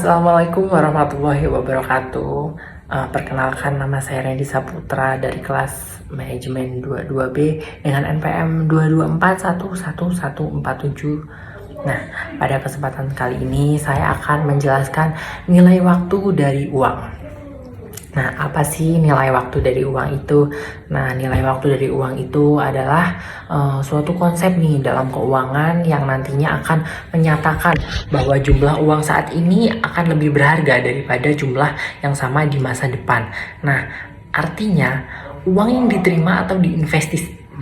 Assalamualaikum warahmatullahi wabarakatuh. Perkenalkan, nama saya Randy Saputra dari kelas manajemen 22B dengan NPM 224111147. Nah, pada kesempatan kali ini saya akan menjelaskan nilai waktu dari uang. Nah, apa sih nilai waktu dari uang itu? Nah, nilai waktu dari uang itu adalah suatu konsep nih dalam keuangan yang nantinya akan menyatakan bahwa jumlah uang saat ini akan lebih berharga daripada jumlah yang sama di masa depan. Nah, artinya uang yang diterima atau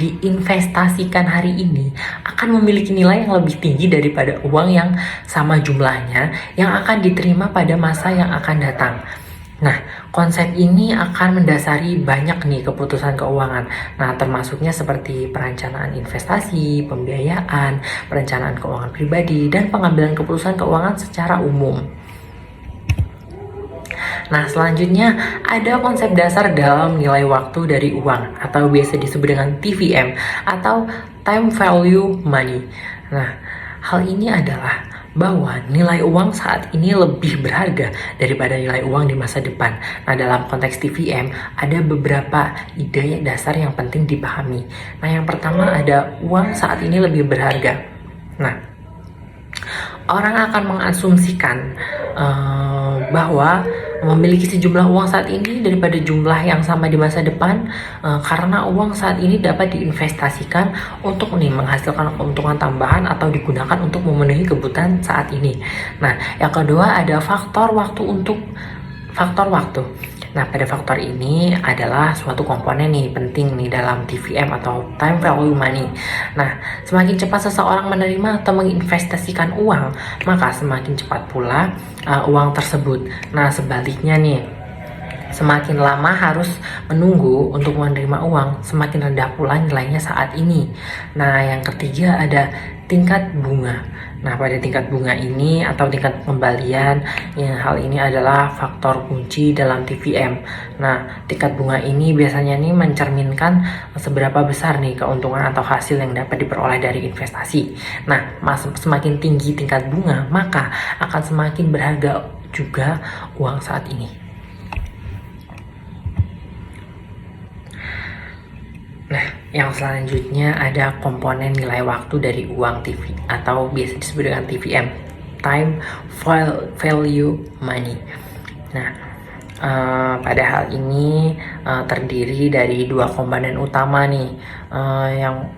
diinvestasikan hari ini akan memiliki nilai yang lebih tinggi daripada uang yang sama jumlahnya yang akan diterima pada masa yang akan datang. Nah, konsep ini akan mendasari banyak nih keputusan keuangan. Nah, termasuknya seperti perencanaan investasi, pembiayaan, perencanaan keuangan pribadi, dan pengambilan keputusan keuangan secara umum. Nah, selanjutnya ada konsep dasar dalam nilai waktu dari uang atau biasa disebut dengan TVM atau Time Value Money. Nah, hal ini adalah bahwa nilai uang saat ini lebih berharga daripada nilai uang di masa depan. Nah, dalam konteks TVM ada beberapa ide dasar yang penting dipahami. Nah, yang pertama ada uang saat ini lebih berharga. Nah, orang akan mengasumsikan bahwa memiliki sejumlah uang saat ini daripada jumlah yang sama di masa depan karena uang saat ini dapat diinvestasikan untuk menghasilkan keuntungan tambahan atau digunakan untuk memenuhi kebutuhan saat ini. Nah, yang kedua ada faktor waktu. Nah, pada faktor ini adalah suatu komponen nih penting nih dalam TVM atau Time Value Money. Nah, semakin cepat seseorang menerima atau menginvestasikan uang, maka semakin cepat pula uang tersebut. Nah, sebaliknya nih, semakin lama harus menunggu untuk menerima uang, semakin rendah pula nilainya saat ini. Nah, yang ketiga ada tingkat bunga. Nah, pada tingkat bunga ini atau tingkat pembalian, ya, hal ini adalah faktor kunci dalam TVM. Nah, tingkat bunga ini biasanya nih mencerminkan seberapa besar nih keuntungan atau hasil yang dapat diperoleh dari investasi. Nah, semakin tinggi tingkat bunga, maka akan semakin berharga juga uang saat ini. Nah, yang selanjutnya ada komponen nilai waktu dari uang TV atau biasa disebut dengan TVM, Time Value Money. Nah, pada hal ini terdiri dari dua komponen utama nih. Yang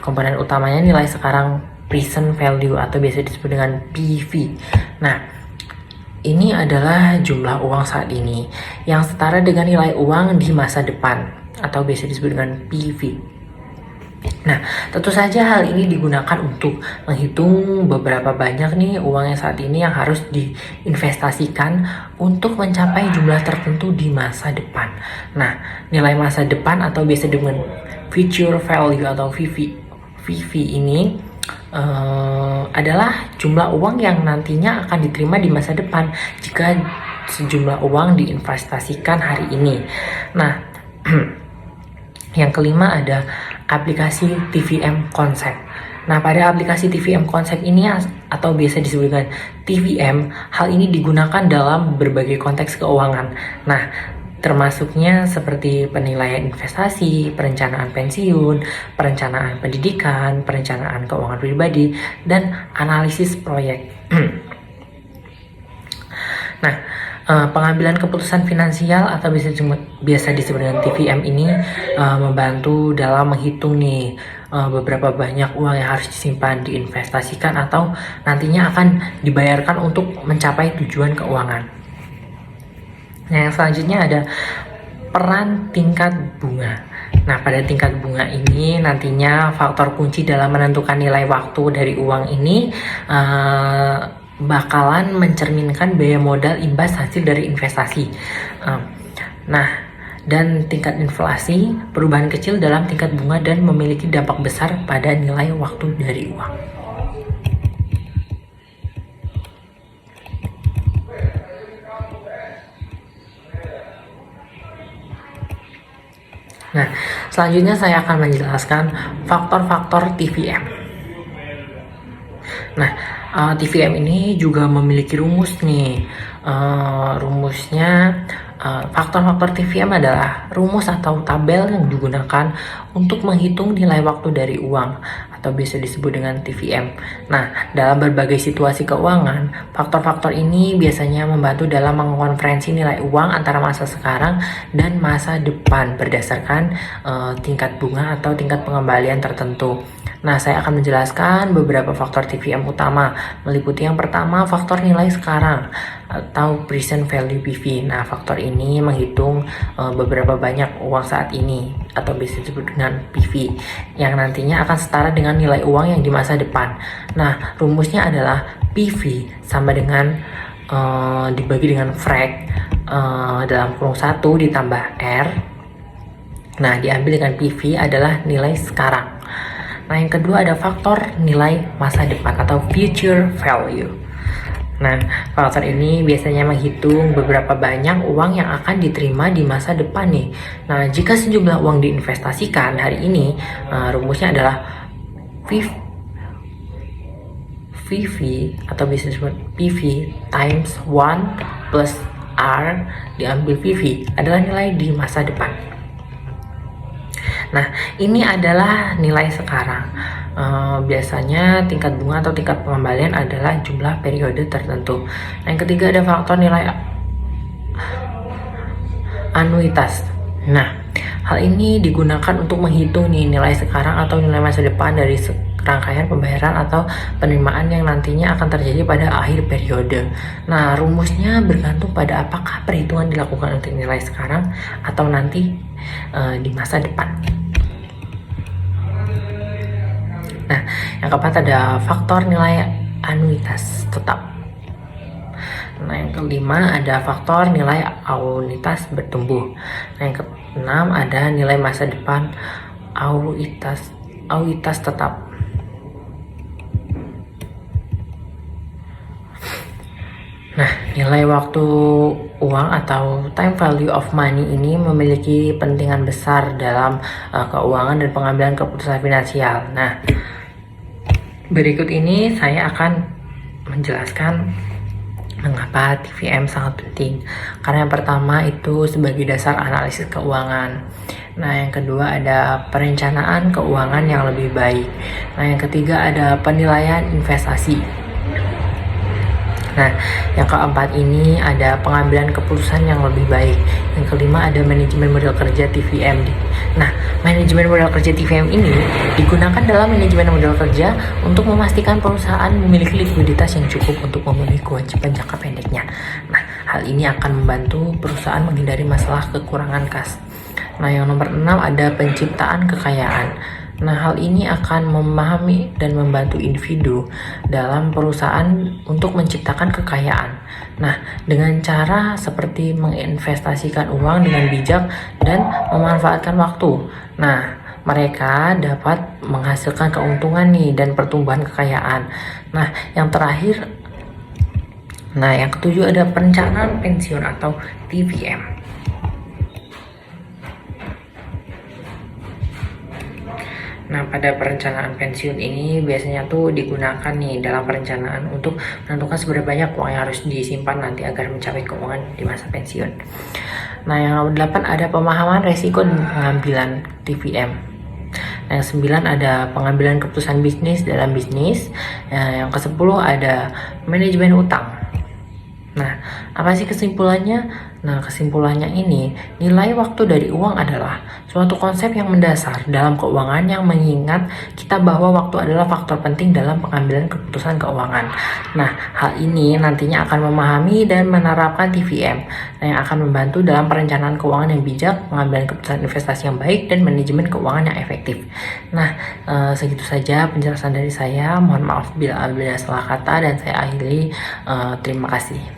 komponen utamanya nilai sekarang present value atau biasa disebut dengan PV. Nah, ini adalah jumlah uang saat ini yang setara dengan nilai uang di masa depan atau biasa disebut dengan PV. Nah, tentu saja hal ini digunakan untuk menghitung beberapa banyak nih uang yang saat ini yang harus diinvestasikan untuk mencapai jumlah tertentu di masa depan. Nah, nilai masa depan atau biasa dengan future value atau VV ini adalah jumlah uang yang nantinya akan diterima di masa depan jika sejumlah uang diinvestasikan hari ini. Nah, yang kelima ada aplikasi TVM Konsep. Nah, pada aplikasi TVM Konsep ini atau biasa disebut dengan TVM, hal ini digunakan dalam berbagai konteks keuangan. Nah, termasuknya seperti penilaian investasi, perencanaan pensiun, perencanaan pendidikan, perencanaan keuangan pribadi, dan analisis proyek. Nah, pengambilan keputusan finansial atau biasa disebut dengan TVM ini membantu dalam menghitung nih beberapa banyak uang yang harus disimpan, diinvestasikan atau nantinya akan dibayarkan untuk mencapai tujuan keuangan. Nah, yang selanjutnya ada peran tingkat bunga. Nah, pada tingkat bunga ini nantinya faktor kunci dalam menentukan nilai waktu dari uang ini bakalan mencerminkan biaya modal imbas hasil dari investasi. Nah, dan tingkat inflasi, perubahan kecil dalam tingkat bunga dan memiliki dampak besar pada nilai waktu dari uang. Nah, selanjutnya saya akan menjelaskan faktor-faktor TVM. Nah, TVM ini juga memiliki rumus nih. Rumusnya faktor-faktor TVM adalah rumus atau tabel yang digunakan untuk menghitung nilai waktu dari uang atau biasa disebut dengan TVM. Nah, dalam berbagai situasi keuangan, faktor-faktor ini biasanya membantu dalam mengkonferensi nilai uang antara masa sekarang dan masa depan berdasarkan tingkat bunga atau tingkat pengembalian tertentu. Nah, saya akan menjelaskan beberapa faktor TVM utama, meliputi yang pertama faktor nilai sekarang atau present value PV. Nah, faktor ini menghitung beberapa banyak uang saat ini atau bisa disebut dengan PV yang nantinya akan setara dengan nilai uang yang di masa depan. Nah, rumusnya adalah PV sama dengan dibagi dengan frag dalam kurung 1 ditambah R. Nah, diambil dengan PV adalah nilai sekarang. Nah, yang kedua ada faktor nilai masa depan atau future value. Nah, faktor ini biasanya menghitung beberapa banyak uang yang akan diterima di masa depan nih. Nah, jika sejumlah uang diinvestasikan hari ini, rumusnya adalah PV atau bisa disebut PV times 1 plus R diambil PV adalah nilai di masa depan. Nah, ini adalah nilai sekarang. Biasanya tingkat bunga atau tingkat pengembalian adalah jumlah periode tertentu. Nah, yang ketiga ada faktor nilai anuitas. Nah, hal ini digunakan untuk menghitung nilai sekarang atau nilai masa depan dari rangkaian pembayaran atau penerimaan yang nantinya akan terjadi pada akhir periode. Nah, rumusnya bergantung pada apakah perhitungan dilakukan untuk nilai sekarang atau nanti di masa depan. Nah, yang keempat ada faktor nilai anuitas tetap. Nah, yang kelima ada faktor nilai anuitas bertumbuh. Nah, yang keenam ada nilai masa depan anuitas tetap. Nah, nilai waktu uang atau time value of money ini memiliki pentingan besar dalam keuangan dan pengambilan keputusan finansial. Nah, berikut ini saya akan menjelaskan mengapa TVM sangat penting. Karena yang pertama itu sebagai dasar analisis keuangan. Nah, yang kedua ada perencanaan keuangan yang lebih baik. Nah, yang ketiga ada penilaian investasi. Nah, yang keempat ini ada pengambilan keputusan yang lebih baik. Yang kelima ada manajemen modal kerja TVM. Nah, manajemen modal kerja TVM ini digunakan dalam manajemen modal kerja untuk memastikan perusahaan memiliki likuiditas yang cukup untuk memenuhi kewajiban jangka pendeknya. Nah, hal ini akan membantu perusahaan menghindari masalah kekurangan kas. Nah, yang nomor 6 ada penciptaan kekayaan. Nah, hal ini akan memahami dan membantu individu dalam perusahaan untuk menciptakan kekayaan. Nah, dengan cara seperti menginvestasikan uang dengan bijak dan memanfaatkan waktu. Nah, mereka dapat menghasilkan keuntungan nih dan pertumbuhan kekayaan. Nah, yang terakhir, yang ketujuh ada perencanaan pensiun atau TVM. Nah, pada perencanaan pensiun ini biasanya tuh digunakan nih dalam perencanaan untuk menentukan seberapa banyak uang yang harus disimpan nanti agar mencapai keuangan di masa pensiun. Nah, yang nomor 8 ada pemahaman resiko dan pengambilan TVM. Nah, yang 9 ada pengambilan keputusan bisnis dalam bisnis. Yang ke-10 ada manajemen utang. Nah, apa sih kesimpulannya? Nah, kesimpulannya ini, nilai waktu dari uang adalah suatu konsep yang mendasar dalam keuangan yang mengingat kita bahwa waktu adalah faktor penting dalam pengambilan keputusan keuangan. Nah, hal ini nantinya akan memahami dan menerapkan TVM yang akan membantu dalam perencanaan keuangan yang bijak, pengambilan keputusan investasi yang baik, dan manajemen keuangan yang efektif. Nah, segitu saja penjelasan dari saya. Mohon maaf bila ada salah kata dan saya akhiri. Terima kasih.